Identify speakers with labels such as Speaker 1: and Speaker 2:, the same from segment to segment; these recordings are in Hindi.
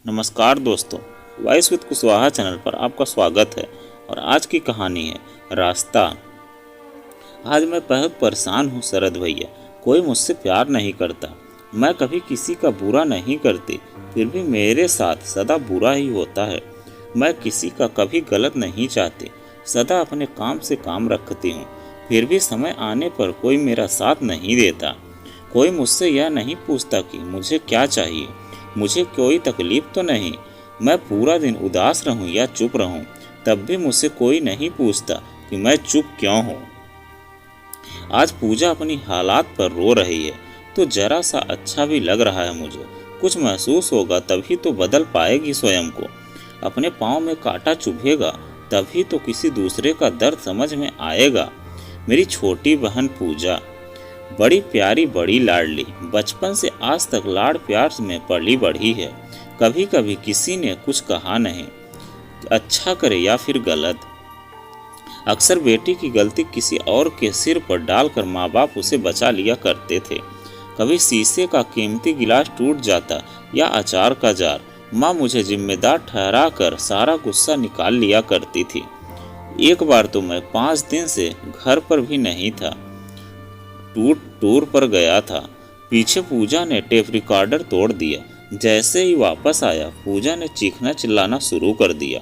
Speaker 1: नमस्कार दोस्तों, वॉइस विद कुशवाहा चैनल पर आपका स्वागत है। और आज की कहानी है रास्ता। आज मैं बहुत परेशान हूँ शरद भैया। कोई मुझसे प्यार नहीं करता। मैं कभी किसी का बुरा नहीं करती, फिर भी मेरे साथ सदा बुरा ही होता है। मैं किसी का कभी गलत नहीं चाहती, सदा अपने काम से काम रखती हूँ, फिर भी समय आने पर कोई मेरा साथ नहीं देता। कोई मुझसे यह नहीं पूछता कि मुझे क्या चाहिए। मुझे कोई तकलीफ तो नहीं। मैं पूरा दिन उदास रहूं या चुप रहूं, तब भी मुझसे कोई नहीं पूछता कि मैं चुप क्यों हूं। आज पूजा अपनी हालात पर रो रही है, तो जरा सा अच्छा भी लग रहा है मुझे। कुछ महसूस होगा तभी तो बदल पाएगी स्वयं को। अपने पाँव में कांटा चुभेगा तभी तो किसी दूसरे का दर्द समझ में आएगा। मेरी छोटी बहन पूजा बड़ी प्यारी, बड़ी लाडली, बचपन से आज तक लाड़ प्यार में पली बढ़ी है। कभी कभी किसी ने कुछ कहा नहीं, अच्छा करे या फिर गलत। अक्सर बेटी की गलती किसी और के सिर पर डालकर माँ बाप उसे बचा लिया करते थे। कभी शीशे का कीमती गिलास टूट जाता या अचार का जार, माँ मुझे जिम्मेदार ठहरा कर सारा गुस्सा निकाल लिया करती थी। एक बार तो मैं 5 दिन से घर पर भी नहीं था, टूर पर गया था। पीछे पूजा ने टेप रिकॉर्डर तोड़ दिया। जैसे ही वापस आया, पूजा ने चीखना चिल्लाना शुरू कर दिया।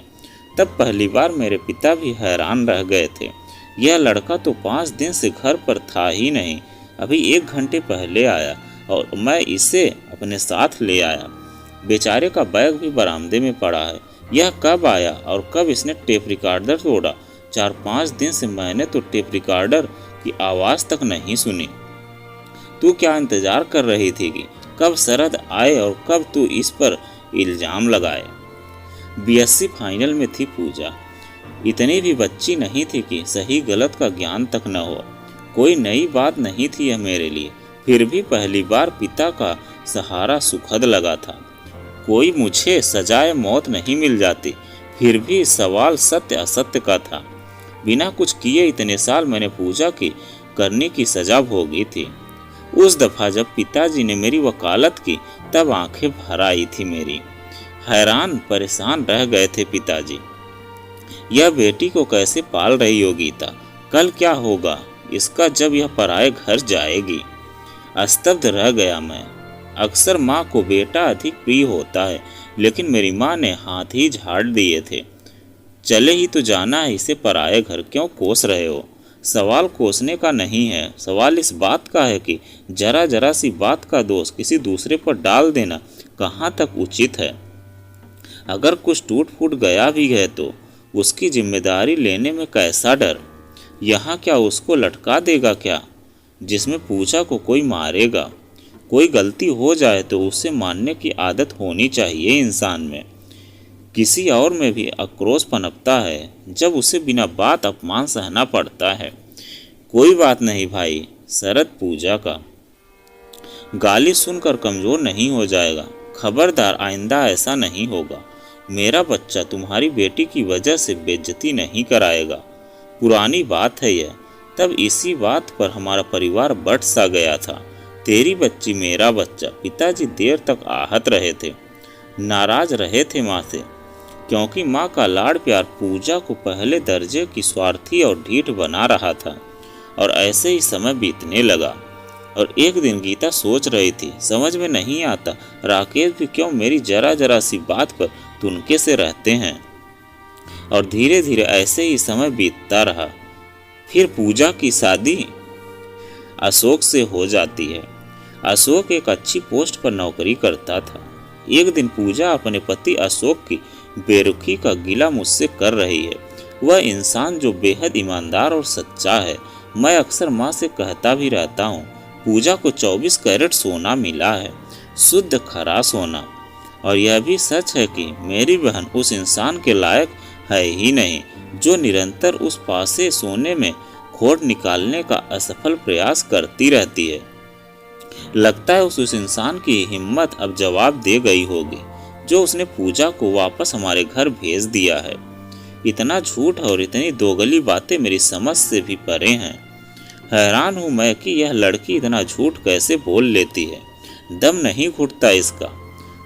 Speaker 1: तब पहली बार मेरे पिता भी हैरान रह गए थे। यह लड़का तो 5 दिन से घर पर था ही नहीं, अभी 1 घंटे पहले आया और मैं इसे अपने साथ ले आया। बेचारे का बैग भी बरामदे में पड़ा है। यह कब आया और कब इसने टेप रिकॉर्डर तोड़ा? 4-5 दिन से मैंने तो टेप रिकॉर्डर की आवाज़ तक नहीं सुनी। तू क्या इंतजार कर रही थी कि कब शरद आए और कब तू इस पर इल्जाम लगाए? बीएससी फाइनल में थी पूजा। इतनी भी बच्ची नहीं थी कि सही गलत का ज्ञान तक न हो। कोई नई बात नहीं थी यह मेरे लिए, फिर भी पहली बार पिता का सहारा सुखद लगा था। कोई मुझे सजाए मौत नहीं मिल जाती, फिर भी सवाल सत्य असत्य का था। बिना कुछ किए इतने साल मैंने पूजा की करने की सजा भोगी थी। उस दफा जब पिताजी ने मेरी वकालत की, तब आंखें भर आई थी मेरी। हैरान परेशान रह गए थे पिताजी। यह बेटी को कैसे पाल रही हो गीता? कल क्या होगा इसका जब यह पराए घर जाएगी? स्तब्ध रह गया मैं। अक्सर माँ को बेटा अधिक प्रिय होता है, लेकिन मेरी माँ ने हाथ ही झाड़ दिए थे। चले ही तो जाना है, इसे पराए घर क्यों कोस रहे हो? सवाल कोसने का नहीं है, सवाल इस बात का है कि जरा जरा सी बात का दोष किसी दूसरे पर डाल देना कहाँ तक उचित है। अगर कुछ टूट फूट गया भी है तो उसकी जिम्मेदारी लेने में कैसा डर? यहाँ क्या उसको लटका देगा क्या, जिसमें पूजा को कोई मारेगा? कोई गलती हो जाए तो उसे मानने की आदत होनी चाहिए इंसान में। किसी और में भी आक्रोश पनपता है जब उसे बिना बात अपमान सहना पड़ता है। कोई बात नहीं भाई, शरद पूजा का गाली सुनकर कमज़ोर नहीं हो जाएगा। खबरदार, आइंदा ऐसा नहीं होगा। मेरा बच्चा तुम्हारी बेटी की वजह से बेइज्जती नहीं कराएगा। पुरानी बात है यह। तब इसी बात पर हमारा परिवार बट सा गया था। तेरी बच्ची मेरा बच्चा। पिताजी देर तक आहत रहे थे, नाराज रहे थे माँ से, क्योंकि माँ का लाड़ प्यार पूजा को पहले दर्जे की स्वार्थी और ढीठ बना रहा था। और ऐसे ही समय बीतने लगा। और एक दिन गीता सोच रही थी, समझ में नहीं आता राकेश भी क्यों मेरी जरा जरा सी बात पर तुनके से रहते हैं। और धीरे धीरे ऐसे ही समय बीतता रहा। फिर पूजा की शादी अशोक से हो जाती है। अशोक एक अच्छी पोस्ट पर नौकरी करता था। एक दिन पूजा अपने पति अशोक की बेरुखी का गिला मुझसे कर रही है। वह इंसान जो बेहद ईमानदार और सच्चा है। मैं अक्सर माँ से कहता भी रहता हूँ, पूजा को 24 कैरेट सोना मिला है, शुद्ध खरा सोना। और यह भी सच है कि मेरी बहन उस इंसान के लायक है ही नहीं, जो निरंतर उस पासे सोने में खोट निकालने का असफल प्रयास करती रहती है। लगता है उस इंसान की हिम्मत अब जवाब दे गई होगी, जो उसने पूजा को वापस हमारे घर भेज दिया है। इतना झूठ और इतनी दोगली बातें मेरी समझ से भी परे हैं। हैरान हूँ मैं कि यह लड़की इतना झूठ कैसे बोल लेती है। दम नहीं घुटता इसका।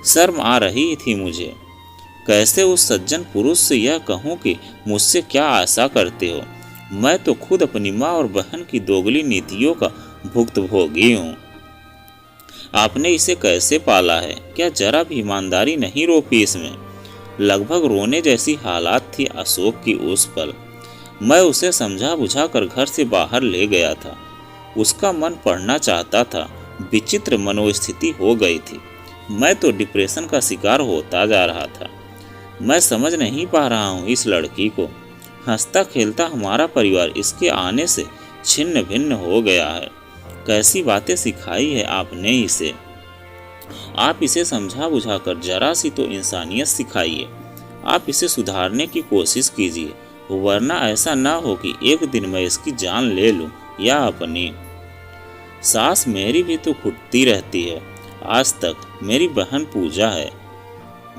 Speaker 1: शर्म आ रही थी मुझे। कैसे उस सज्जन पुरुष से यह कहूं कि मुझसे क्या आशा करते हो? मैं तो खुद अपनी माँ और बहन की दोगली नीतियों का भुक्तभोगी हूँ। आपने इसे कैसे पाला है? क्या जरा भी ईमानदारी नहीं रोपी इसमें? लगभग रोने जैसी हालात थी अशोक की उस पल। मैं उसे समझा बुझा कर घर से बाहर ले गया था। उसका मन पढ़ना चाहता था। विचित्र मनोस्थिति हो गई थी। मैं तो डिप्रेशन का शिकार होता जा रहा था। मैं समझ नहीं पा रहा हूँ इस लड़की को। हंसता खेलता हमारा परिवार इसके आने से छिन्न भिन्न हो गया है। कैसी बातें सिखाई है आपने इसे। आप इसे समझा बुझा कर जरा सी तो इंसानियत सिखाइए। आप इसे सुधारने की कोशिश कीजिए, वरना ऐसा ना हो कि एक दिन मैं इसकी जान ले लूं या अपनी। सास मेरी भी तो घुटती रहती है। आज तक मेरी बहन पूजा है।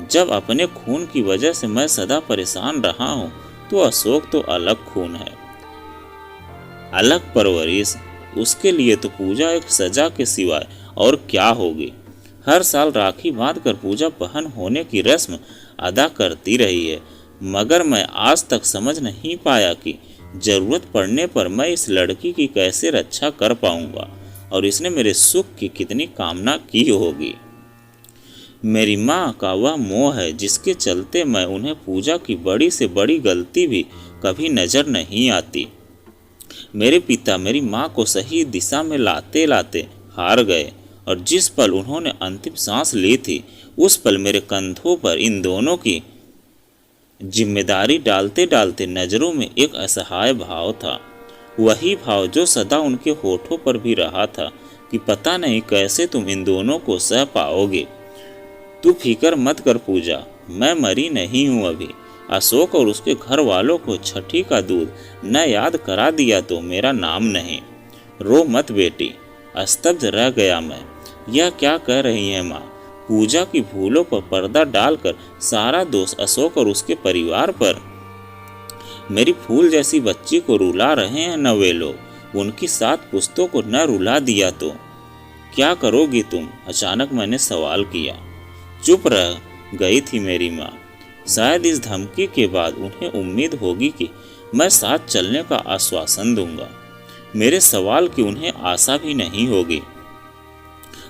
Speaker 1: जब अपने खून की वजह से मैं सदा परेशान रहा हूँ, तो अशोक तो अलग खून है, अलग परवरिश। उसके लिए तो पूजा एक सजा के सिवाय और क्या होगी। हर साल राखी बांधकर पूजा बहन होने की रस्म अदा करती रही है, मगर मैं आज तक समझ नहीं पाया कि जरूरत पड़ने पर मैं इस लड़की की कैसे रक्षा कर पाऊंगा और इसने मेरे सुख की कितनी कामना की होगी। मेरी माँ का वह मोह है जिसके चलते मैं उन्हें पूजा की बड़ी से बड़ी गलती भी कभी नजर नहीं आती। मेरे पिता मेरी माँ को सही दिशा में लाते लाते हार गए और जिस पल उन्होंने अंतिम सांस ली थी, उस पल मेरे कंधों पर इन दोनों की जिम्मेदारी डालते डालते नजरों में एक असहाय भाव था। वही भाव जो सदा उनके होठों पर भी रहा था कि पता नहीं कैसे तुम इन दोनों को सह पाओगे। तू फिक्र मत कर पूजा, मैं मरी नहीं हूँ अभी। अशोक और उसके घर वालों को छठी का दूध न याद करा दिया तो मेरा नाम नहीं। रो मत बेटी। स्तब्ध रह गया मैं। यह क्या कह रही है माँ? पूजा की भूलों पर पर्दा डालकर सारा दोष अशोक और उसके परिवार पर। मेरी फूल जैसी बच्ची को रुला रहे हैं न वे लोग। उनकी 7 पुश्तों को न रुला दिया तो क्या करोगी तुम? अचानक मैंने सवाल किया। चुप रह गई थी मेरी माँ। शायद इस धमकी के बाद उन्हें उम्मीद होगी कि मैं साथ चलने का आश्वासन दूंगा। मेरे सवाल की उन्हें आशा भी नहीं होगी।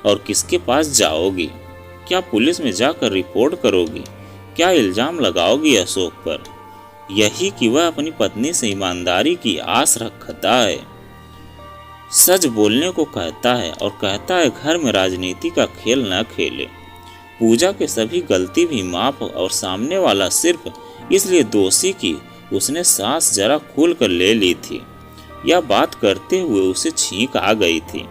Speaker 1: और किसके पास जाओगी? क्या पुलिस में जाकर रिपोर्ट करोगी? क्या इल्जाम लगाओगी अशोक पर? यही कि वह अपनी पत्नी से ईमानदारी की आस रखता है, सच बोलने को कहता है और कहता है घर में राजनीति का खेल न खेले। पूजा के सभी गलती भी माफ और सामने वाला सिर्फ इसलिए दोषी कि उसने सांस जरा खोल कर ले ली थी। यह बात करते हुए उसे छींक आ गई थी।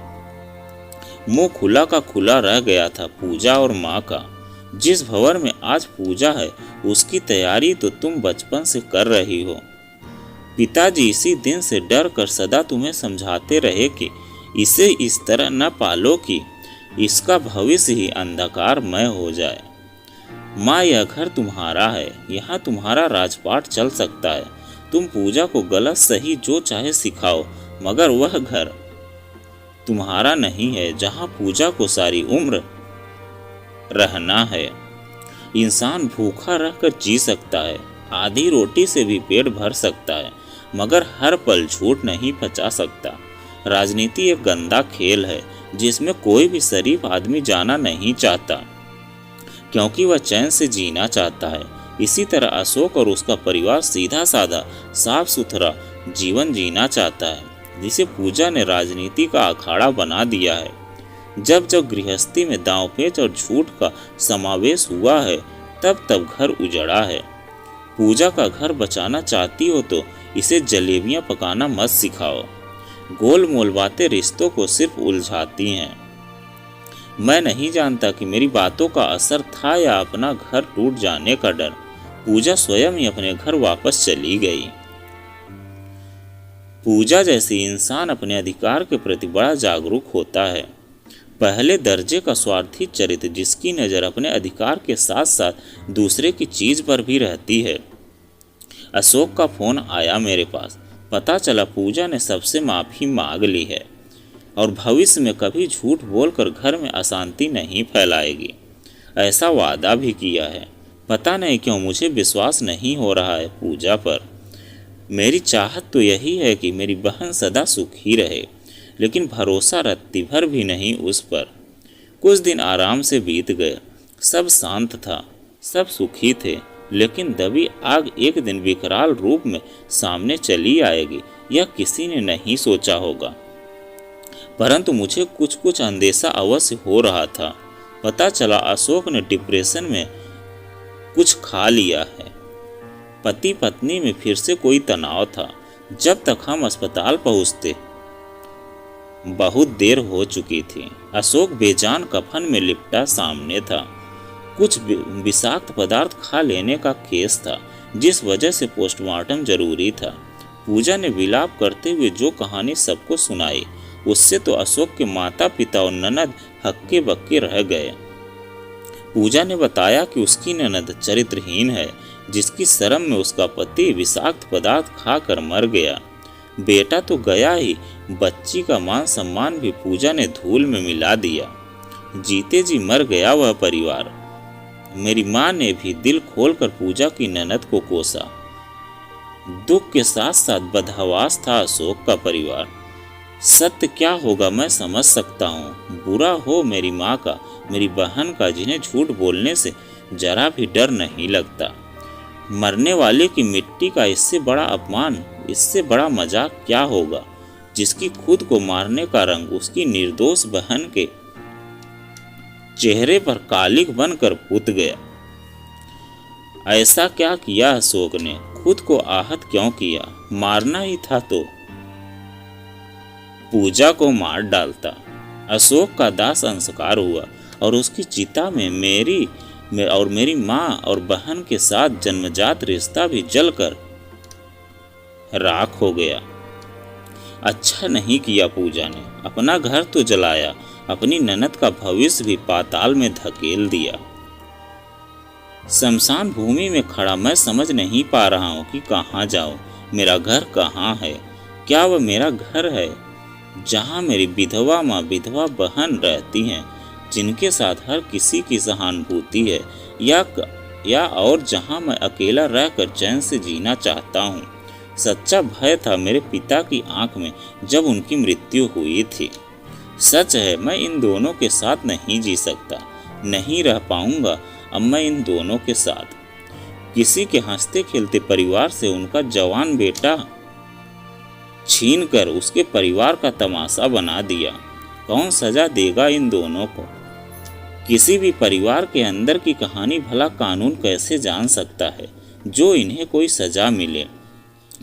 Speaker 1: मुंह खुला का खुला रह गया था पूजा और माँ का। जिस भवन में आज पूजा है उसकी तैयारी तो तुम बचपन से कर रही हो। पिताजी इसी दिन से डर कर सदा तुम्हें समझाते रहे कि इसे इस तरह न पालो कि इसका भविष्य ही अंधकारमय हो जाए। माँ, यह घर तुम्हारा है, यहाँ तुम्हारा राजपाट चल सकता है। तुम पूजा को गलत सही जो चाहे सिखाओ, मगर वह घर तुम्हारा नहीं है जहाँ पूजा को सारी उम्र रहना है। इंसान भूखा रहकर जी सकता है, आधी रोटी से भी पेट भर सकता है, मगर हर पल झूठ नहीं पचा सकता। राजनीति एक गंदा खेल है जिसमें कोई भी शरीफ आदमी जाना नहीं चाहता, क्योंकि वह चैन से जीना चाहता है। इसी तरह अशोक और उसका परिवार सीधा साधा साफ सुथरा जीवन जीना चाहता है, जिसे पूजा ने राजनीति का अखाड़ा बना दिया है। जब जब गृहस्थी में दांवपेच और झूठ का समावेश हुआ है, तब तब घर उजड़ा है। पूजा का घर बचाना चाहती हो तो इसे जलेबियां पकाना मत सिखाओ। गोल मोल बातें रिश्तों को सिर्फ उलझाती हैं। मैं नहीं जानता कि मेरी बातों का असर था या अपना घर टूट जाने का डर। पूजा स्वयं ही अपने घर वापस चली गई। पूजा जैसी इंसान अपने अधिकार के प्रति बड़ा जागरूक होता है। पहले दर्जे का स्वार्थी चरित्र जिसकी नज़र अपने अधिकार के साथ साथ दूसरे की चीज़ पर भी रहती है। अशोक का फोन आया मेरे पास। पता चला पूजा ने सबसे माफ़ी मांग ली है और भविष्य में कभी झूठ बोलकर घर में अशांति नहीं फैलाएगी। ऐसा वादा भी किया है। पता नहीं क्यों मुझे विश्वास नहीं हो रहा है पूजा पर। मेरी चाहत तो यही है कि मेरी बहन सदा सुखी रहे, लेकिन भरोसा रत्ती भर भी नहीं उस पर। कुछ दिन आराम से बीत गए, सब शांत था, सब सुखी थे, लेकिन दबी आग एक दिन विकराल रूप में सामने चली आएगी, यह किसी ने नहीं सोचा होगा। परंतु मुझे कुछ कुछ अंदेशा अवश्य हो रहा था। पता चला अशोक ने डिप्रेशन में कुछ खा लिया है। पति पत्नी में फिर से कोई तनाव था। जब तक हम अस्पताल पहुंचते बहुत देर हो चुकी थी। अशोक बेजान कफन में लिपटा सामने था। कुछ विषाक्त पदार्थ खा लेने का केस था, जिस वजह से पोस्टमार्टम जरूरी था। पूजा ने विलाप करते हुए जो कहानी सबको सुनाई, उससे तो अशोक के माता पिता और ननद हक्के बक्के रह गए। पूजा ने बताया कि उसकी ननद चरित्रहीन है, जिसकी शर्म में उसका पति विषाक्त पदार्थ खाकर मर गया। बेटा तो गया ही, बच्ची का मान सम्मान भी पूजा ने धूल में मिला दिया। जीते जी मर गया वह परिवार। मेरी माँ ने भी दिल खोलकर पूजा की ननद को कोसा। दुख के साथ साथ बदहवास था अशोक का परिवार। सत्य क्या होगा मैं समझ सकता हूँ। बुरा हो मेरी माँ का, मेरी बहन का, जिन्हें झूठ बोलने से जरा भी डर नहीं लगता। मरने वाले की मिट्टी का इससे बड़ा अपमान, इससे बड़ा मजाक क्या होगा, जिसकी खुद को मारने का रंग उसकी निर्दोष बहन के चेहरे पर कालिक बनकर पुत गया। ऐसा क्या किया अशोक ने? खुद को आहत क्यों किया? मारना ही था तो पूजा को मार डालता। अशोक का दाह संस्कार हुआ और उसकी चिता में मेरी माँ और बहन के साथ जन्मजात रिश्ता भी जलकर राख हो गया। अच्छा नहीं किया पूजा ने। अपना घर तो जलाया, अपनी ननद का भविष्य भी पाताल में धकेल दिया। शमशान भूमि में खड़ा मैं समझ नहीं पा रहा हूँ कि कहाँ जाऊँ। मेरा घर कहाँ है? क्या वह मेरा घर है जहाँ मेरी विधवा माँ, विधवा बहन रहती हैं, जिनके साथ हर किसी की सहानुभूति है, या और जहाँ मैं अकेला रहकर चैन से जीना चाहता हूँ। सच्चा भय था मेरे पिता की आंख में जब उनकी मृत्यु हुई थी। सच है, मैं इन दोनों के साथ नहीं जी सकता, नहीं रह पाऊंगा अब मैं इन दोनों के साथ। किसी के हंसते खेलते परिवार से उनका जवान बेटा छीनकर उसके परिवार का तमाशा बना दिया। कौन सजा देगा इन दोनों को? किसी भी परिवार के अंदर की कहानी भला कानून कैसे जान सकता है? जो इन्हें कोई सजा मिले,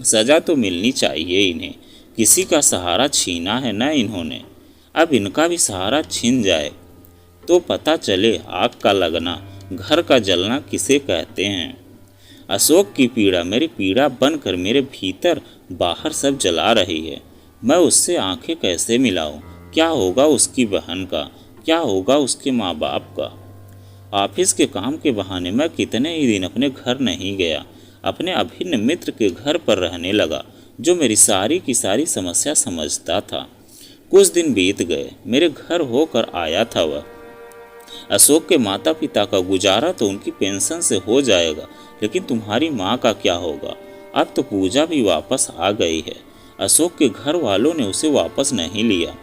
Speaker 1: सजा तो मिलनी चाहिए इन्हें। किसी का सहारा छीना है ना इन्होंने, अब इनका भी सहारा छीन जाए तो पता चले आग का लगना, घर का जलना किसे कहते हैं। अशोक की पीड़ा मेरी पीड़ा बनकर मेरे भीतर बाहर सब जला रही है। मैं उससे आंखें कैसे मिलाऊं? क्या होगा उसकी बहन का? क्या होगा उसके माँ बाप का? ऑफिस के काम के बहाने मैं कितने ही दिन अपने घर नहीं गया। अपने अभिन्न मित्र के घर पर रहने लगा, जो मेरी सारी की सारी समस्या समझता था। कुछ दिन बीत गए, मेरे घर होकर आया था वह। अशोक के माता पिता का गुजारा तो उनकी पेंशन से हो जाएगा, लेकिन तुम्हारी माँ का क्या होगा? अब तो पूजा भी वापस आ गई है। अशोक के घर वालों ने उसे वापस नहीं लिया।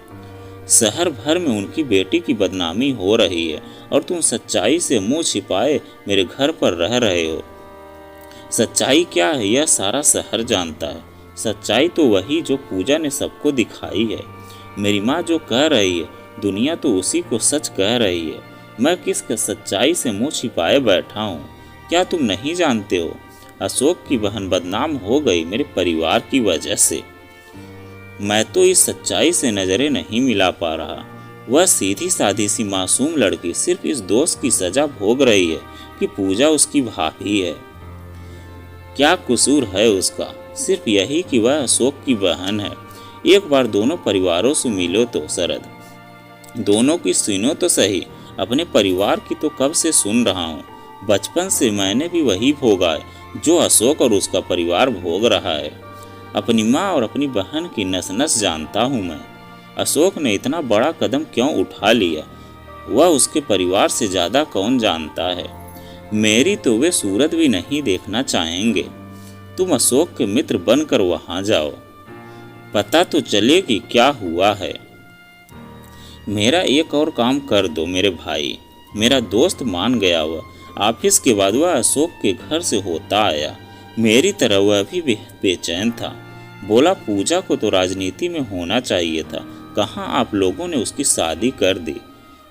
Speaker 1: शहर भर में उनकी बेटी की बदनामी हो रही है और तुम सच्चाई से मुंह छिपाए मेरे घर पर रह रहे हो। सच्चाई क्या है यह सारा शहर जानता है। सच्चाई तो वही जो पूजा ने सबको दिखाई है। मेरी माँ जो कह रही है, दुनिया तो उसी को सच कह रही है। मैं किस सच्चाई से मुंह छिपाए बैठा हूँ? क्या तुम नहीं जानते हो? अशोक की बहन बदनाम हो गई मेरे परिवार की वजह से। मैं तो इस सच्चाई से नजरें नहीं मिला पा रहा। वह सीधी साधी सी मासूम लड़की सिर्फ इस दोष की सजा भोग रही है कि पूजा उसकी भाभी है। क्या कसूर है उसका? सिर्फ यही कि वह अशोक की बहन है। एक बार दोनों परिवारों से मिलो तो शरद, दोनों की सुनो तो सही। अपने परिवार की तो कब से सुन रहा हूँ। बचपन से मैंने भी वही भोगा है जो अशोक और उसका परिवार भोग रहा है। अपनी माँ और अपनी बहन की नस नस जानता हूँ मैं। अशोक ने इतना बड़ा कदम क्यों उठा लिया? वह उसके परिवार से ज़्यादा कौन जानता है। मेरी तो वे सूरत भी नहीं देखना चाहेंगे। तुम अशोक के मित्र बनकर वहां जाओ, पता तो चले कि क्या हुआ है। मेरा एक और काम कर दो मेरे भाई। मेरा दोस्त मान गया। वह ऑफिस के बाद वह अशोक के घर से होता आया। मेरी तरह वह भी बेचैन था। बोला, पूजा को तो राजनीति में होना चाहिए था, कहाँ आप लोगों ने उसकी शादी कर दी।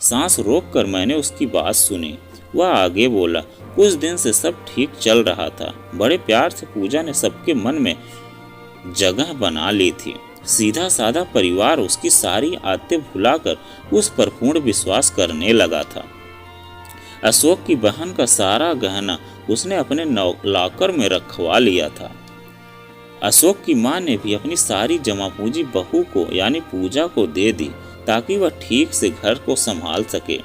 Speaker 1: सांस रोककर मैंने उसकी बात सुनी। वह आगे बोला, कुछ दिन से सब ठीक चल रहा था। बड़े प्यार से पूजा ने सबके मन में जगह बना ली थी। सीधा साधा परिवार उसकी सारी आदतें भुलाकर उस पर पूर्ण विश्वास करने लगा था। अशोक की बहन का सारा गहना उसने अपने लॉकर में रखवा लिया था। अशोक की मां ने भी अपनी सारी जमा पूंजी बहू को यानी पूजा को दे दी ताकि वह ठीक से घर को संभाल सके।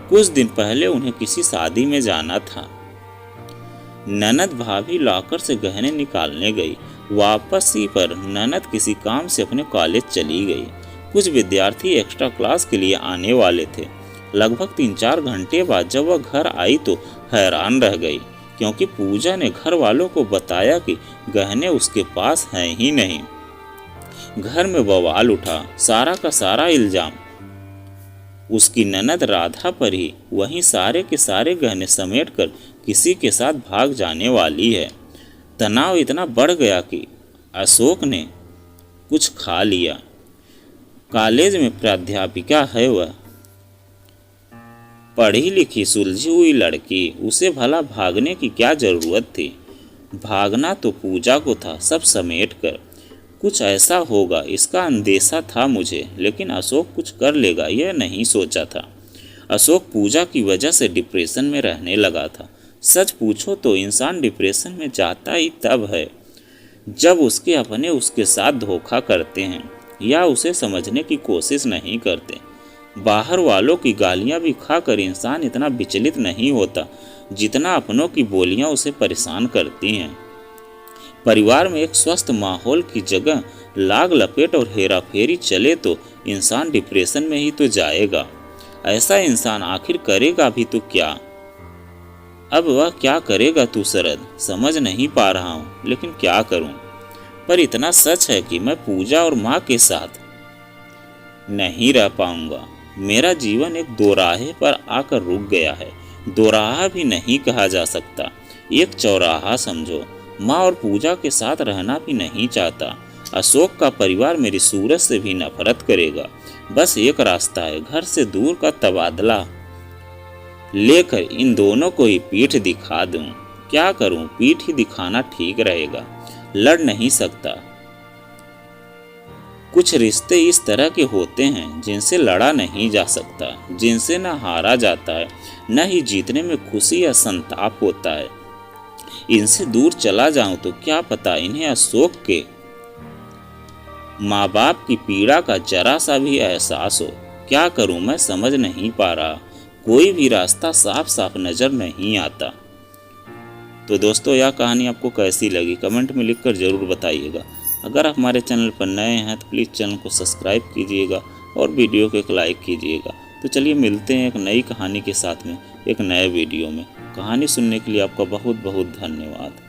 Speaker 1: कुछ दिन पहले उन्हें किसी शादी में जाना था। ननद भाभी लॉकर से गहने निकालने गई। वापसी पर ननद किसी काम से अपने कॉलेज चली गई। कुछ विद्यार्थी एक्स्ट्रा क्लास के लिए आने वाले थे। लगभग 3-4 घंटे बाद जब वह घर आई तो हैरान रह गई, क्योंकि पूजा ने घर वालों को बताया कि गहने उसके पास हैं ही नहीं। घर में बवाल उठा। सारा का सारा इल्जाम उसकी ननद राधा पर ही। वहीं सारे के सारे गहने समेटकर किसी के साथ भाग जाने वाली है। तनाव इतना बढ़ गया कि अशोक ने कुछ खा लिया। कॉलेज में प्राध्यापिका है वह, पढ़ी लिखी सुलझी हुई लड़की। उसे भला भागने की क्या जरूरत थी। भागना तो पूजा को था, सब समेट कर। कुछ ऐसा होगा इसका अंदेशा था मुझे, लेकिन अशोक कुछ कर लेगा यह नहीं सोचा था। अशोक पूजा की वजह से डिप्रेशन में रहने लगा था। सच पूछो तो इंसान डिप्रेशन में जाता ही तब है जब उसके अपने उसके साथ धोखा करते हैं या उसे समझने की कोशिश नहीं करते। बाहर वालों की गालियां भी खाकर इंसान इतना विचलित नहीं होता जितना अपनों की बोलियां उसे परेशान करती हैं। परिवार में एक स्वस्थ माहौल की जगह लाग लपेट और हेरा फेरी चले तो इंसान डिप्रेशन में ही तो जाएगा। ऐसा इंसान आखिर करेगा भी तो क्या। अब वह क्या करेगा तू शरद, समझ नहीं पा रहा हूँ, लेकिन क्या करूँ। पर इतना सच है कि मैं पूजा और माँ के साथ नहीं रह पाऊंगा। मेरा जीवन एक दोराहे पर आकर रुक गया है। दोराहा भी नहीं कहा जा सकता, एक चौराहा समझो। माँ और पूजा के साथ रहना भी नहीं चाहता। अशोक का परिवार मेरी सूरत से भी नफरत करेगा। बस एक रास्ता है, घर से दूर का तबादला लेकर इन दोनों को ही पीठ दिखा दूं। क्या करूं, पीठ ही दिखाना ठीक रहेगा, लड़ नहीं सकता। कुछ रिश्ते इस तरह के होते हैं जिनसे लड़ा नहीं जा सकता, जिनसे न हारा जाता है न ही जीतने में खुशी या संताप होता है। इनसे दूर चला जाऊं तो क्या पता इन्हें अशोक के माँ बाप की पीड़ा का जरा सा भी एहसास हो। क्या करूं मैं समझ नहीं पा रहा। कोई भी रास्ता साफ साफ नजर नहीं आता। तो दोस्तों, यह कहानी आपको कैसी लगी कमेंट में लिखकर ज़रूर बताइएगा। अगर आप हमारे चैनल पर नए हैं तो प्लीज़ चैनल को सब्सक्राइब कीजिएगा और वीडियो को एक लाइक कीजिएगा। तो चलिए मिलते हैं एक नई कहानी के साथ में एक नए वीडियो में। कहानी सुनने के लिए आपका बहुत बहुत धन्यवाद।